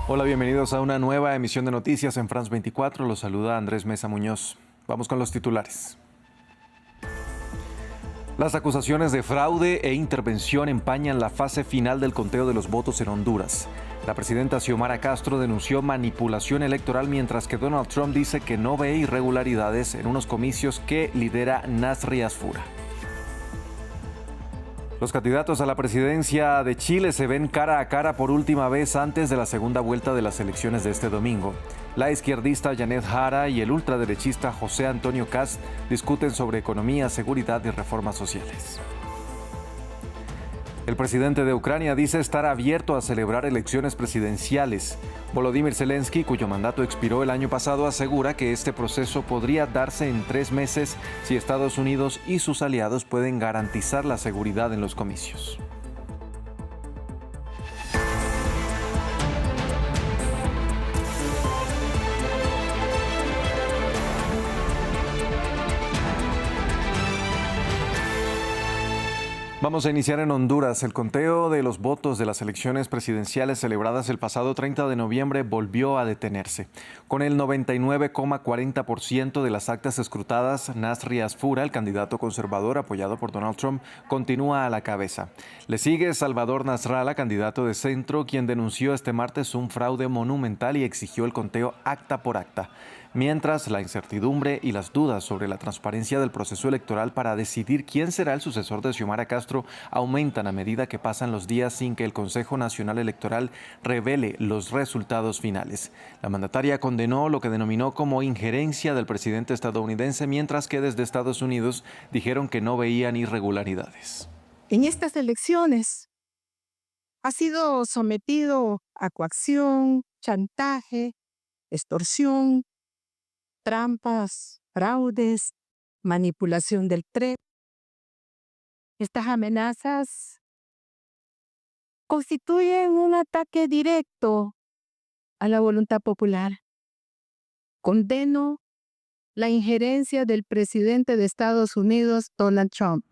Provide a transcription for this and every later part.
Hola, bienvenidos a una nueva emisión de noticias en France 24. Los saluda Andrés Mesa Muñoz. Vamos con los titulares. Las acusaciones de fraude e intervención empañan la fase final del conteo de los votos en Honduras. La presidenta Xiomara Castro denunció manipulación electoral, mientras que Donald Trump dice que no ve irregularidades en unos comicios que lidera Nasri Asfura. Los candidatos a la presidencia de Chile se ven cara a cara por última vez antes de la segunda vuelta de las elecciones de este domingo. La izquierdista Janet Jara y el ultraderechista José Antonio Kast discuten sobre economía, seguridad y reformas sociales. El presidente de Ucrania dice estar abierto a celebrar elecciones presidenciales. Volodymyr Zelensky, cuyo mandato expiró el año pasado, asegura que este proceso podría darse en 3 meses si Estados Unidos y sus aliados pueden garantizar la seguridad en los comicios. Vamos a iniciar en Honduras. El conteo de los votos de las elecciones presidenciales celebradas el pasado 30 de noviembre volvió a detenerse. Con el 99,40% de las actas escrutadas, Nasri Asfura, el candidato conservador apoyado por Donald Trump, continúa a la cabeza. Le sigue Salvador Nasralla, candidato de centro, quien denunció este martes un fraude monumental y exigió el conteo acta por acta. Mientras, la incertidumbre y las dudas sobre la transparencia del proceso electoral para decidir quién será el sucesor de Xiomara Castro aumentan a medida que pasan los días sin que el Consejo Nacional Electoral revele los resultados finales. La mandataria condenó lo que denominó como injerencia del presidente estadounidense, mientras que desde Estados Unidos dijeron que no veían irregularidades. En estas elecciones ha sido sometido a coacción, chantaje, extorsión, trampas, fraudes, manipulación del TREP. Estas amenazas constituyen un ataque directo a la voluntad popular. Condeno la injerencia del presidente de Estados Unidos, Donald Trump.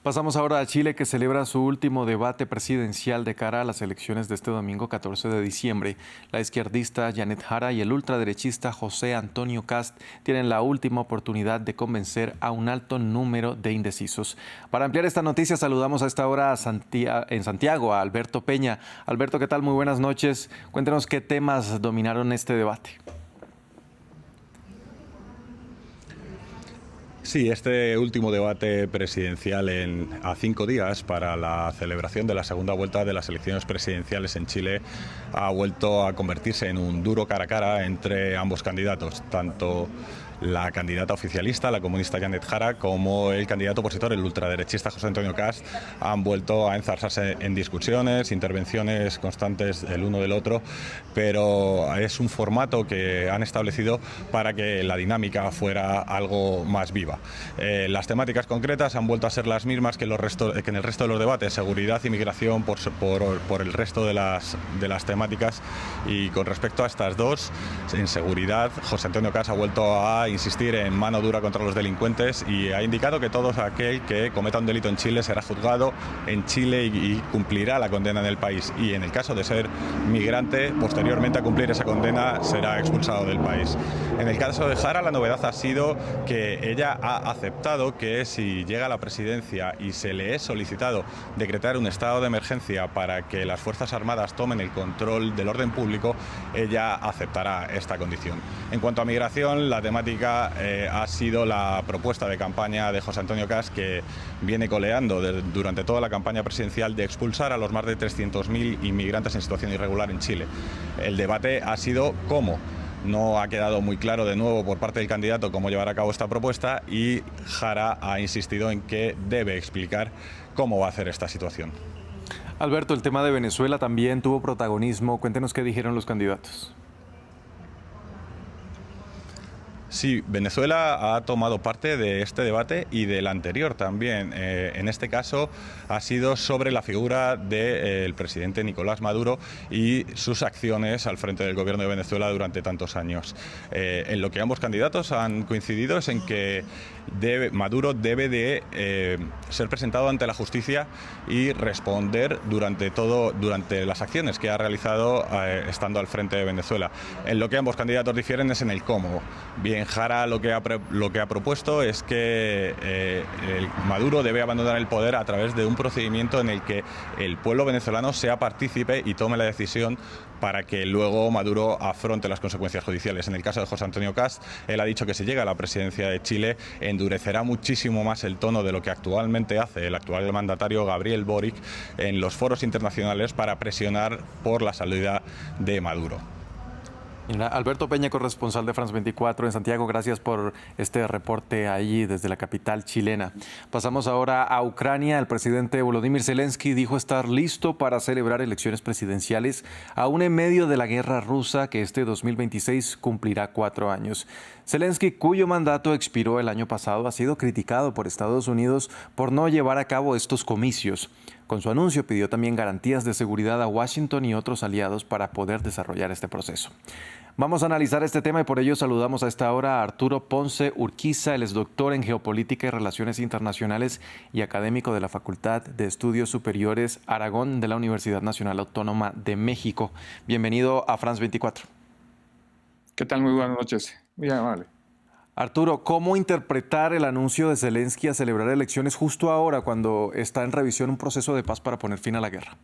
Pasamos ahora a Chile, que celebra su último debate presidencial de cara a las elecciones de este domingo 14 de diciembre. La izquierdista Janet Jara y el ultraderechista José Antonio Kast tienen la última oportunidad de convencer a un alto número de indecisos. Para ampliar esta noticia, saludamos a esta hora en Santiago a Alberto Peña. Alberto, ¿qué tal? Muy buenas noches. Cuéntenos qué temas dominaron este debate. Sí, este último debate presidencial a 5 días para la celebración de la segunda vuelta de las elecciones presidenciales en Chile ha vuelto a convertirse en un duro cara a cara entre ambos candidatos, tanto la candidata oficialista, la comunista Janet Jara, como el candidato opositor, el ultraderechista José Antonio Kast, han vuelto a enzarzarse en discusiones, intervenciones constantes el uno del otro, pero es un formato que han establecido para que la dinámica fuera algo más viva. Las temáticas concretas han vuelto a ser las mismas que en el resto de los debates: seguridad y migración por el resto de las temáticas. Y con respecto a estas dos, en seguridad, José Antonio Kast ha vuelto a insistir en mano dura contra los delincuentes y ha indicado que todo aquel que cometa un delito en Chile será juzgado en Chile y cumplirá la condena en el país. Y en el caso de ser migrante, posteriormente a cumplir esa condena, será expulsado del país. En el caso de Jara, la novedad ha sido que ella ha aceptado que si llega a la presidencia y se le es solicitado decretar un estado de emergencia para que las Fuerzas Armadas tomen el control del orden público, ella aceptará esta condición. En cuanto a migración, la temática ha sido la propuesta de campaña de José Antonio Kast, que viene coleando durante toda la campaña presidencial, de expulsar a los más de 300.000 inmigrantes en situación irregular en Chile. El debate ha sido cómo. No ha quedado muy claro de nuevo por parte del candidato cómo llevar a cabo esta propuesta, y Jara ha insistido en que debe explicar cómo va a hacer esta situación. Alberto, el tema de Venezuela también tuvo protagonismo. Cuéntenos qué dijeron los candidatos. Sí, Venezuela ha tomado parte de este debate y del anterior también. En este caso ha sido sobre la figura del presidente Nicolás Maduro y sus acciones al frente del gobierno de Venezuela durante tantos años. En lo que ambos candidatos han coincidido es en que Maduro debe de ser presentado ante la justicia y responder durante las acciones que ha realizado estando al frente de Venezuela. En lo que ambos candidatos difieren es en el cómo. Bien, Jara lo que ha propuesto es que Maduro debe abandonar el poder a través de un procedimiento en el que el pueblo venezolano sea partícipe y tome la decisión para que luego Maduro afronte las consecuencias judiciales. En el caso de José Antonio Kast, él ha dicho que si llega a la presidencia de Chile, endurecerá muchísimo más el tono de lo que actualmente hace el actual mandatario Gabriel Boric en los foros internacionales para presionar por la salida de Maduro. Mira, Alberto Peña, corresponsal de France 24 en Santiago, gracias por este reporte ahí desde la capital chilena. Pasamos ahora a Ucrania. El presidente Volodymyr Zelensky dijo estar listo para celebrar elecciones presidenciales aún en medio de la guerra rusa que este 2026 cumplirá 4 años. Zelensky, cuyo mandato expiró el año pasado, ha sido criticado por Estados Unidos por no llevar a cabo estos comicios. Con su anuncio pidió también garantías de seguridad a Washington y otros aliados para poder desarrollar este proceso. Vamos a analizar este tema y por ello saludamos a esta hora a Arturo Ponce Urquiza. Él es doctor en Geopolítica y Relaciones Internacionales y académico de la Facultad de Estudios Superiores Aragón de la Universidad Nacional Autónoma de México. Bienvenido a France 24. ¿Qué tal? Muy buenas noches. Muy amable. Arturo, ¿cómo interpretar el anuncio de Zelensky a celebrar elecciones justo ahora cuando está en revisión un proceso de paz para poner fin a la guerra?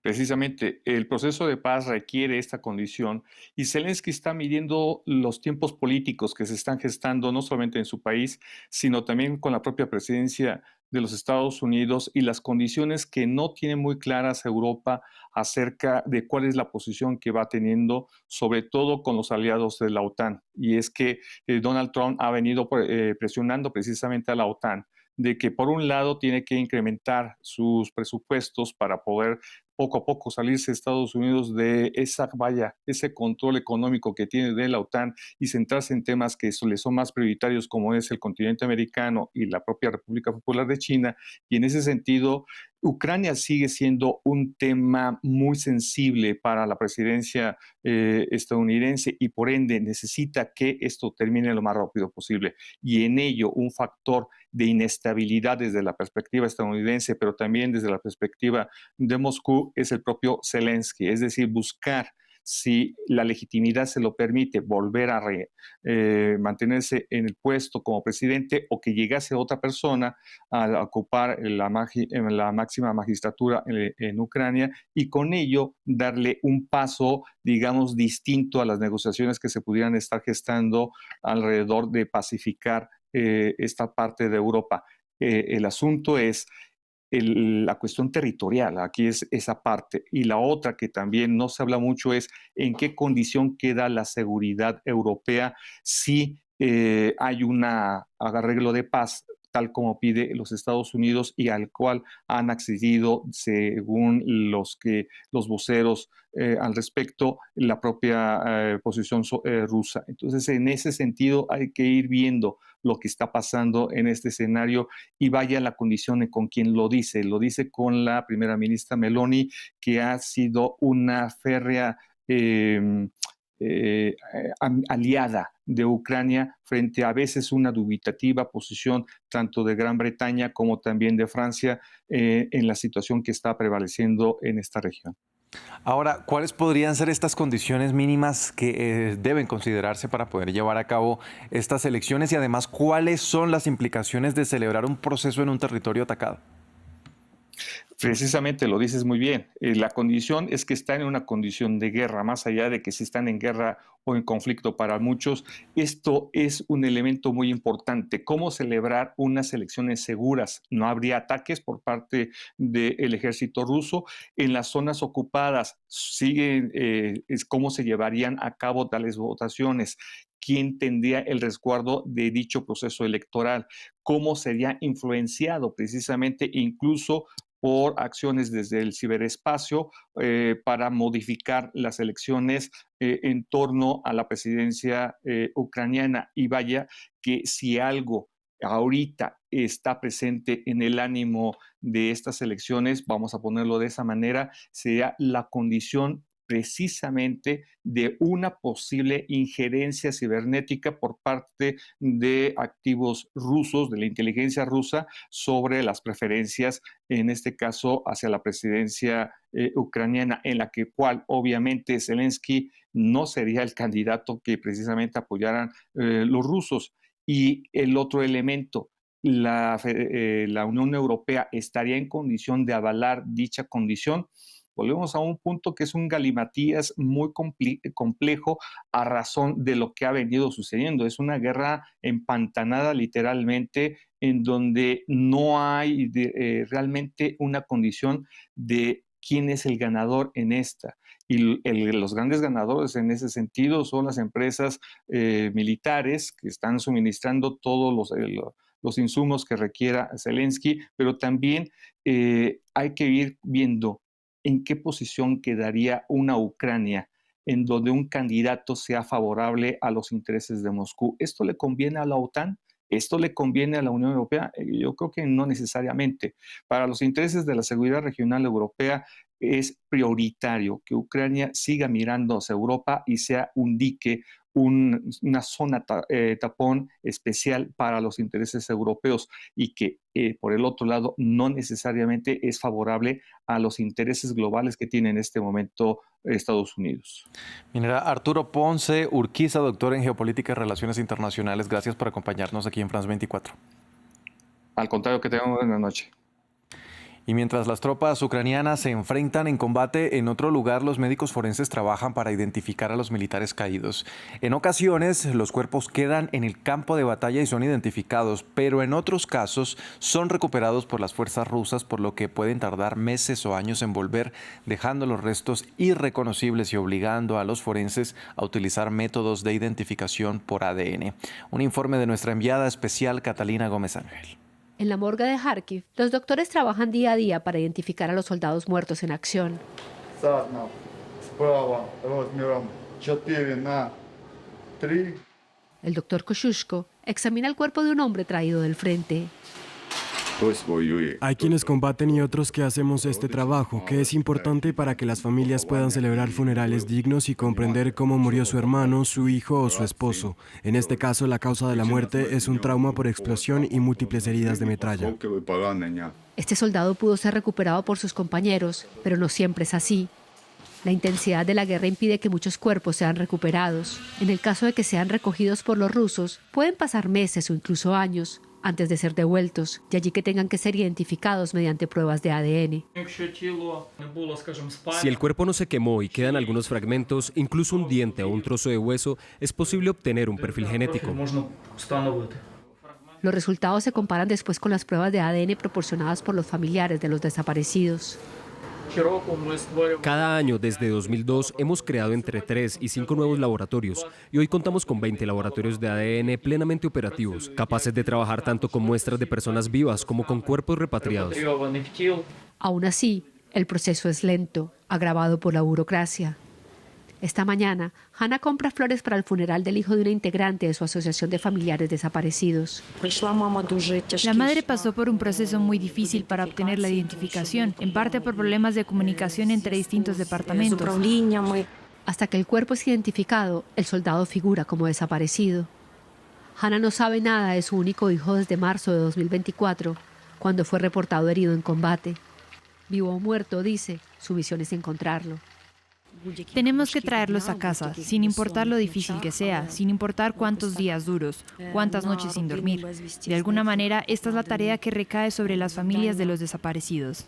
Precisamente, el proceso de paz requiere esta condición y Zelensky está midiendo los tiempos políticos que se están gestando no solamente en su país, sino también con la propia presidencia de los Estados Unidos y las condiciones que no tiene muy claras Europa acerca de cuál es la posición que va teniendo, sobre todo con los aliados de la OTAN. Y es que Donald Trump ha venido presionando precisamente a la OTAN de que por un lado tiene que incrementar sus presupuestos para poder poco a poco salirse de Estados Unidos de ese control económico que tiene de la OTAN y centrarse en temas que le son más prioritarios como es el continente americano y la propia República Popular de China. Y en ese sentido, Ucrania sigue siendo un tema muy sensible para la presidencia estadounidense y por ende necesita que esto termine lo más rápido posible. Y en ello un factor de inestabilidad desde la perspectiva estadounidense, pero también desde la perspectiva de Moscú, es el propio Zelensky, es decir, buscar si la legitimidad se lo permite volver a mantenerse en el puesto como presidente o que llegase otra persona a ocupar la máxima magistratura en Ucrania y con ello darle un paso, digamos, distinto a las negociaciones que se pudieran estar gestando alrededor de pacificar esta parte de Europa. El asunto es la cuestión territorial, aquí es esa parte. Y la otra que también no se habla mucho es en qué condición queda la seguridad europea si hay un arreglo de paz tal como pide los Estados Unidos y al cual han accedido, según los voceros al respecto, la propia posición rusa. Entonces, en ese sentido, hay que ir viendo lo que está pasando en este escenario y vaya la condición con quien lo dice con la primera ministra Meloni, que ha sido una férrea aliada de Ucrania frente a veces una dubitativa posición tanto de Gran Bretaña como también de Francia en la situación que está prevaleciendo en esta región. Ahora, ¿cuáles podrían ser estas condiciones mínimas que deben considerarse para poder llevar a cabo estas elecciones y además cuáles son las implicaciones de celebrar un proceso en un territorio atacado? Precisamente lo dices muy bien. La condición es que están en una condición de guerra, más allá de que si están en guerra o en conflicto para muchos. Esto es un elemento muy importante. ¿Cómo celebrar unas elecciones seguras? No habría ataques por parte del ejército ruso. En las zonas ocupadas es cómo se llevarían a cabo tales votaciones. ¿Quién tendría el resguardo de dicho proceso electoral? ¿Cómo sería influenciado precisamente incluso por acciones desde el ciberespacio para modificar las elecciones en torno a la presidencia ucraniana. Y vaya que si algo ahorita está presente en el ánimo de estas elecciones, vamos a ponerlo de esa manera, sería la condición precisamente de una posible injerencia cibernética por parte de activos rusos, de la inteligencia rusa, sobre las preferencias, en este caso, hacia la presidencia ucraniana, en la cual obviamente Zelensky no sería el candidato que precisamente apoyaran los rusos. Y el otro elemento, la Unión Europea estaría en condición de avalar dicha condición. Volvemos a un punto que es un galimatías muy complejo a razón de lo que ha venido sucediendo. Es una guerra empantanada literalmente, en donde no hay realmente una condición de quién es el ganador en esta. Y los grandes ganadores en ese sentido son las empresas militares que están suministrando todos los insumos que requiera Zelensky, pero también hay que ir viendo en qué posición quedaría una Ucrania en donde un candidato sea favorable a los intereses de Moscú. ¿Esto le conviene a la OTAN? ¿Esto le conviene a la Unión Europea? Yo creo que no necesariamente. Para los intereses de la seguridad regional europea es prioritario que Ucrania siga mirando hacia Europa y sea un dique, una zona tapón especial para los intereses europeos, y que por el otro lado no necesariamente es favorable a los intereses globales que tiene en este momento Estados Unidos. Minera Arturo Ponce Urquiza, doctor en Geopolítica y Relaciones Internacionales, gracias por acompañarnos aquí en France 24. Al contrario, que tengan una buena noche. Y mientras las tropas ucranianas se enfrentan en combate, en otro lugar los médicos forenses trabajan para identificar a los militares caídos. En ocasiones los cuerpos quedan en el campo de batalla y son identificados, pero en otros casos son recuperados por las fuerzas rusas, por lo que pueden tardar meses o años en volver, dejando los restos irreconocibles y obligando a los forenses a utilizar métodos de identificación por ADN. Un informe de nuestra enviada especial Catalina Gómez Ángel. En la morgue de Kharkiv, los doctores trabajan día a día para identificar a los soldados muertos en acción. El doctor Kosciuszko examina el cuerpo de un hombre traído del frente. Hay quienes combaten y otros que hacemos este trabajo, que es importante para que las familias puedan celebrar funerales dignos y comprender cómo murió su hermano, su hijo o su esposo. En este caso, la causa de la muerte es un trauma por explosión y múltiples heridas de metralla. Este soldado pudo ser recuperado por sus compañeros, pero no siempre es así. La intensidad de la guerra impide que muchos cuerpos sean recuperados. En el caso de que sean recogidos por los rusos, pueden pasar meses o incluso años antes de ser devueltos, y allí que tengan que ser identificados mediante pruebas de ADN. Si el cuerpo no se quemó y quedan algunos fragmentos, incluso un diente o un trozo de hueso, es posible obtener un perfil genético. Los resultados se comparan después con las pruebas de ADN proporcionadas por los familiares de los desaparecidos. Cada año desde 2002 hemos creado entre 3 y 5 nuevos laboratorios y hoy contamos con 20 laboratorios de ADN plenamente operativos, capaces de trabajar tanto con muestras de personas vivas como con cuerpos repatriados. Aún así, el proceso es lento, agravado por la burocracia. Esta mañana, Hanna compra flores para el funeral del hijo de una integrante de su asociación de familiares desaparecidos. La madre pasó por un proceso muy difícil para obtener la identificación, en parte por problemas de comunicación entre distintos departamentos. Hasta que el cuerpo es identificado, el soldado figura como desaparecido. Hanna no sabe nada de su único hijo desde marzo de 2024, cuando fue reportado herido en combate. Vivo o muerto, dice, su misión es encontrarlo. Tenemos que traerlos a casa, sin importar lo difícil que sea, sin importar cuántos días duros, cuántas noches sin dormir. De alguna manera, esta es la tarea que recae sobre las familias de los desaparecidos.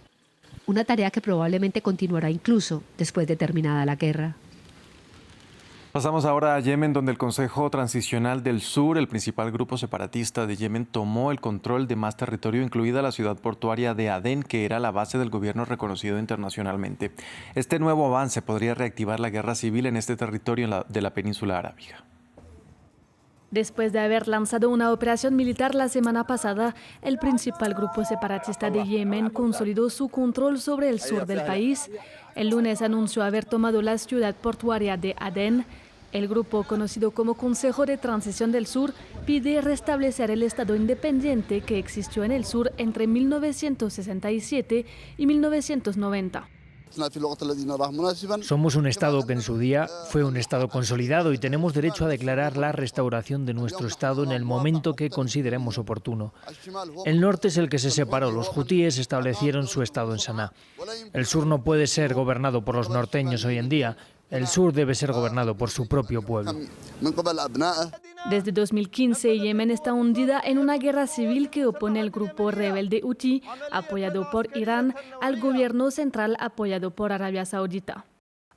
Una tarea que probablemente continuará incluso después de terminada la guerra. Pasamos ahora a Yemen, donde el Consejo Transicional del Sur, el principal grupo separatista de Yemen, tomó el control de más territorio, incluida la ciudad portuaria de Adén, que era la base del gobierno reconocido internacionalmente. Este nuevo avance podría reactivar la guerra civil en este territorio de la península arábiga. Después de haber lanzado una operación militar la semana pasada, el principal grupo separatista de Yemen consolidó su control sobre el sur del país. El lunes anunció haber tomado la ciudad portuaria de Adén. El grupo, conocido como Consejo de Transición del Sur, pide restablecer el Estado independiente que existió en el sur entre 1967 y 1990. Somos un Estado que en su día fue un Estado consolidado y tenemos derecho a declarar la restauración de nuestro Estado en el momento que consideremos oportuno. El norte es el que se separó. Los hutíes establecieron su Estado en Saná. El sur no puede ser gobernado por los norteños hoy en día. El sur debe ser gobernado por su propio pueblo. Desde 2015, Yemen está hundida en una guerra civil que opone al grupo rebelde Hutí, apoyado por Irán, al gobierno central apoyado por Arabia Saudita.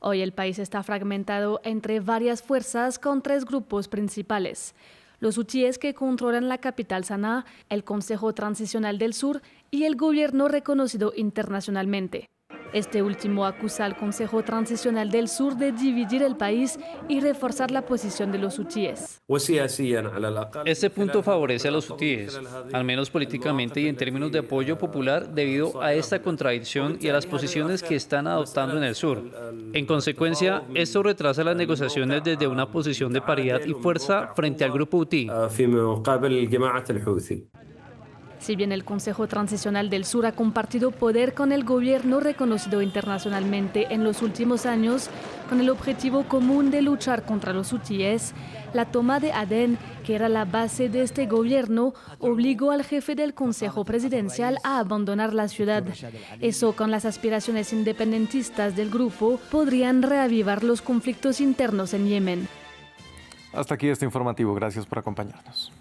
Hoy el país está fragmentado entre varias fuerzas con 3 grupos principales: los hutíes, que controlan la capital Saná, el Consejo Transicional del Sur y el gobierno reconocido internacionalmente. Este último acusa al Consejo Transicional del Sur de dividir el país y reforzar la posición de los hutíes. Este punto favorece a los hutíes, al menos políticamente y en términos de apoyo popular, debido a esta contradicción y a las posiciones que están adoptando en el sur. En consecuencia, esto retrasa las negociaciones desde una posición de paridad y fuerza frente al grupo hutí. Si bien el Consejo Transicional del Sur ha compartido poder con el gobierno reconocido internacionalmente en los últimos años, con el objetivo común de luchar contra los hutíes, la toma de Adén, que era la base de este gobierno, obligó al jefe del Consejo Presidencial a abandonar la ciudad. Eso, con las aspiraciones independentistas del grupo, podrían reavivar los conflictos internos en Yemen. Hasta aquí este informativo. Gracias por acompañarnos.